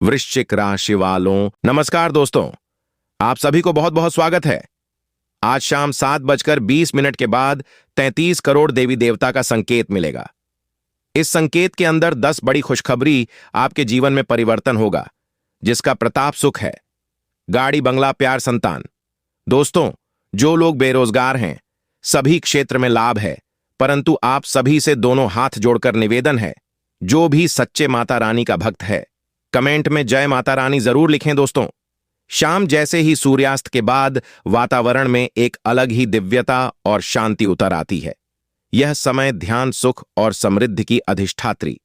वृश्चिक राशि वालों, नमस्कार दोस्तों। आप सभी को बहुत बहुत स्वागत है। आज शाम 7:20 के बाद 33 करोड़ देवी देवता का संकेत मिलेगा। इस संकेत के अंदर 10 बड़ी खुशखबरी आपके जीवन में परिवर्तन होगा, जिसका प्रताप सुख है। गाड़ी, बंगला, प्यार, संतान। दोस्तों, जो लोग बेरोजगार हैं, सभी क्षेत्र में लाभ है, परंतु आप सभी से दोनों हाथ जोड़कर निवेदन है, जो भी सच्चे माता रानी का भक्त है, कमेंट में जय माता रानी जरूर लिखें दोस्तों। शाम जैसे ही सूर्यास्त के बाद वातावरण में एक अलग ही दिव्यता और शांति उतर आती है। यह समय ध्यान, सुख और समृद्धि की अधिष्ठात्री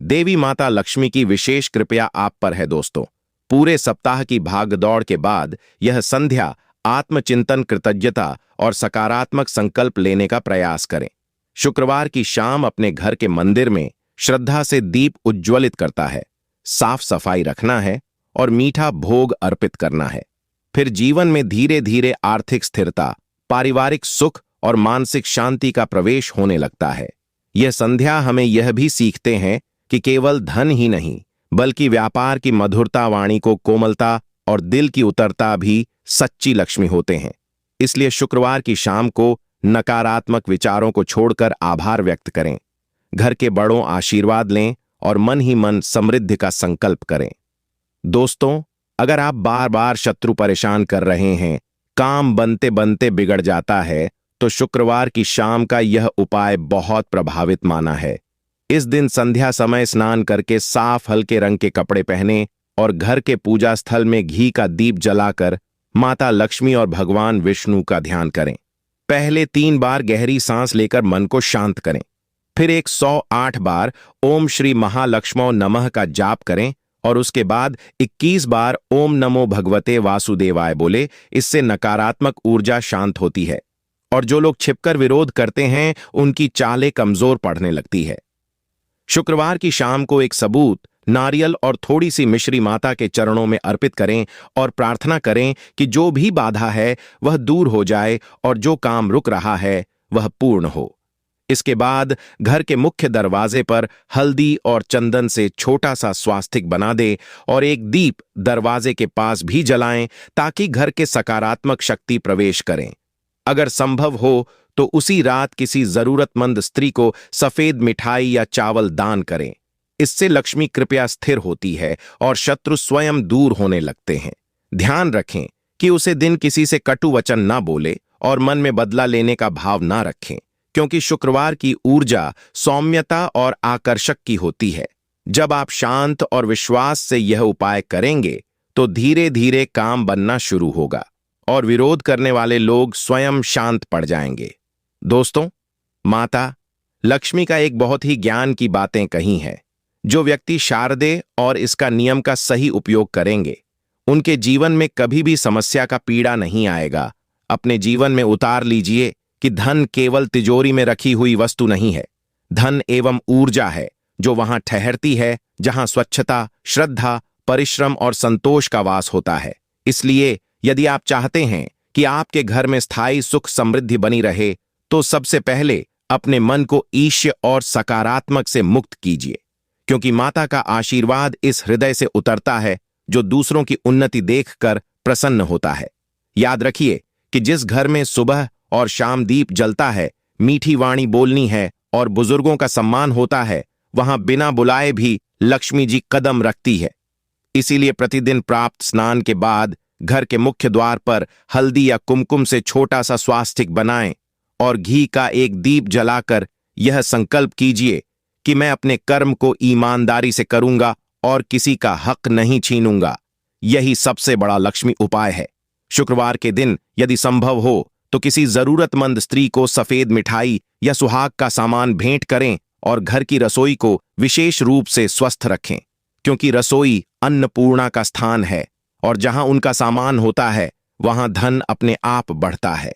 देवी माता लक्ष्मी की विशेष कृपया आप पर है दोस्तों। पूरे सप्ताह की भागदौड़ के बाद यह संध्या आत्मचिंतन, कृतज्ञता और सकारात्मक संकल्प लेने का प्रयास करें। शुक्रवार की शाम अपने घर के मंदिर में श्रद्धा से दीप उज्ज्वलित करता है, साफ सफाई रखना है और मीठा भोग अर्पित करना है। फिर जीवन में धीरे धीरे आर्थिक स्थिरता, पारिवारिक सुख और मानसिक शांति का प्रवेश होने लगता है। यह संध्या हमें यह भी सीखते हैं कि केवल धन ही नहीं, बल्कि व्यापार की मधुरता, वाणी को कोमलता और दिल की उतरता भी सच्ची लक्ष्मी होते हैं। इसलिए शुक्रवार की शाम को नकारात्मक विचारों को छोड़कर आभार व्यक्त करें, घर के बड़ों आशीर्वाद लें और मन ही मन समृद्धि का संकल्प करें। दोस्तों, अगर आप बार बार शत्रु परेशान कर रहे हैं, काम बनते बनते बिगड़ जाता है, तो शुक्रवार की शाम का यह उपाय बहुत प्रभावित माना है। इस दिन संध्या समय स्नान करके साफ हल्के रंग के कपड़े पहने और घर के पूजा स्थल में घी का दीप जलाकर माता लक्ष्मी और भगवान विष्णु का ध्यान करें। पहले 3 बार गहरी सांस लेकर मन को शांत करें। फिर 108 बार ओम श्री महालक्ष्मो नमः का जाप करें और उसके बाद 21 बार ओम नमो भगवते वासुदेवाय बोले। इससे नकारात्मक ऊर्जा शांत होती है और जो लोग छिपकर विरोध करते हैं, उनकी चालें कमजोर पड़ने लगती है। शुक्रवार की शाम को एक सबूत नारियल और थोड़ी सी मिश्री माता के चरणों में अर्पित करें और प्रार्थना करें कि जो भी बाधा है वह दूर हो जाए और जो काम रुक रहा है वह पूर्ण हो। इसके बाद घर के मुख्य दरवाजे पर हल्दी और चंदन से छोटा सा स्वास्तिक बना दे और एक दीप दरवाजे के पास भी जलाएं, ताकि घर के सकारात्मक शक्ति प्रवेश करें। अगर संभव हो तो उसी रात किसी जरूरतमंद स्त्री को सफेद मिठाई या चावल दान करें। इससे लक्ष्मी कृपया स्थिर होती है और शत्रु स्वयं दूर होने लगते हैं। ध्यान रखें कि उसे दिन किसी से कटु वचन ना बोले और मन में बदला लेने का भाव ना रखें, क्योंकि शुक्रवार की ऊर्जा सौम्यता और आकर्षक की होती है। जब आप शांत और विश्वास से यह उपाय करेंगे तो धीरे धीरे काम बनना शुरू होगा और विरोध करने वाले लोग स्वयं शांत पड़ जाएंगे। दोस्तों, माता लक्ष्मी का एक बहुत ही ज्ञान की बातें कही हैं। जो व्यक्ति शारदे और इसका नियम का सही उपयोग करेंगे, उनके जीवन में कभी भी समस्या का पीड़ा नहीं आएगा। अपने जीवन में उतार लीजिए कि धन केवल तिजोरी में रखी हुई वस्तु नहीं है। धन एवं ऊर्जा है, जो वहां ठहरती है जहां स्वच्छता, श्रद्धा, परिश्रम और संतोष का वास होता है। इसलिए यदि आप चाहते हैं कि आपके घर में स्थायी सुख समृद्धि बनी रहे, तो सबसे पहले अपने मन को ईर्ष्या और सकारात्मक से मुक्त कीजिए, क्योंकि माता का आशीर्वाद इस हृदय से उतरता है जो दूसरों की उन्नति देखकर प्रसन्न होता है। याद रखिए कि जिस घर में सुबह और शाम दीप जलता है, मीठी वाणी बोलनी है और बुजुर्गों का सम्मान होता है, वहां बिना बुलाए भी लक्ष्मी जी कदम रखती है। इसीलिए प्रतिदिन प्राप्त स्नान के बाद घर के मुख्य द्वार पर हल्दी या कुमकुम से छोटा सा स्वास्तिक बनाएं और घी का एक दीप जलाकर यह संकल्प कीजिए कि मैं अपने कर्म को ईमानदारी से करूंगा और किसी का हक नहीं छीनूंगा। यही सबसे बड़ा लक्ष्मी उपाय है। शुक्रवार के दिन यदि संभव हो तो किसी जरूरतमंद स्त्री को सफेद मिठाई या सुहाग का सामान भेंट करें और घर की रसोई को विशेष रूप से स्वस्थ रखें, क्योंकि रसोई अन्नपूर्णा का स्थान है और जहां उनका सामान होता है वहां धन अपने आप बढ़ता है।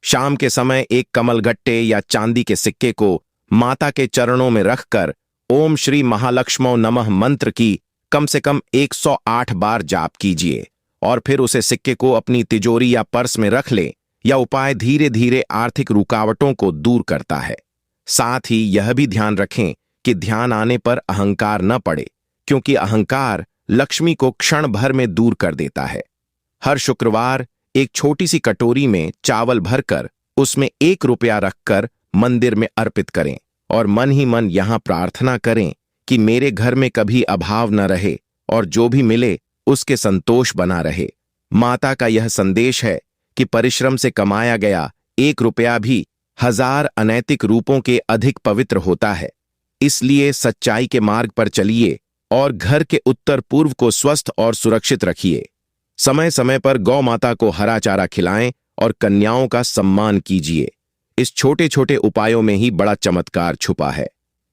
शाम के समय एक कमलगट्टे या चांदी के सिक्के को माता के चरणों में रखकर ओम श्री महालक्ष्मो नमः मंत्र की कम से कम 108 बार जाप कीजिए और फिर उसे सिक्के को अपनी तिजोरी या पर्स में रख लें। यह उपाय धीरे धीरे आर्थिक रुकावटों को दूर करता है। साथ ही यह भी ध्यान रखें कि ध्यान आने पर अहंकार न पड़े, क्योंकि अहंकार लक्ष्मी को क्षण भर में दूर कर देता है। हर शुक्रवार एक छोटी सी कटोरी में चावल भरकर उसमें 1 रुपया रखकर मंदिर में अर्पित करें और मन ही मन यहां प्रार्थना करें कि मेरे घर में कभी अभाव न रहे और जो भी मिले उसके संतोष बना रहे। माता का यह संदेश है कि परिश्रम से कमाया गया 1 रुपया भी 1000 अनैतिक रूपों के अधिक पवित्र होता है। इसलिए सच्चाई के मार्ग पर चलिए और घर के उत्तर पूर्व को स्वस्थ और सुरक्षित रखिए। समय समय पर गौ माता को हरा चारा खिलाएं और कन्याओं का सम्मान कीजिए। इस छोटे छोटे उपायों में ही बड़ा चमत्कार छुपा है।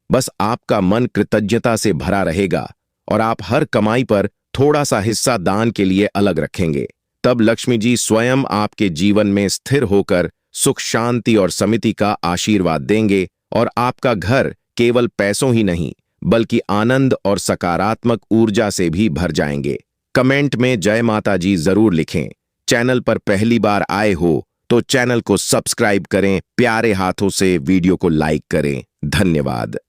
बस आपका मन कृतज्ञता से भरा रहेगा और आप हर कमाई पर थोड़ा सा हिस्सा दान के लिए अलग रखेंगे। तब लक्ष्मी जी स्वयं आपके जीवन में स्थिर होकर सुख, शांति और समृद्धि का आशीर्वाद देंगे और आपका घर केवल पैसों ही नहीं बल्कि आनंद और सकारात्मक ऊर्जा से भी भर जाएंगे। कमेंट में जय माता जी जरूर लिखें। चैनल पर पहली बार आए हो तो चैनल को सब्सक्राइब करें, प्यारे हाथों से वीडियो को लाइक करें। धन्यवाद।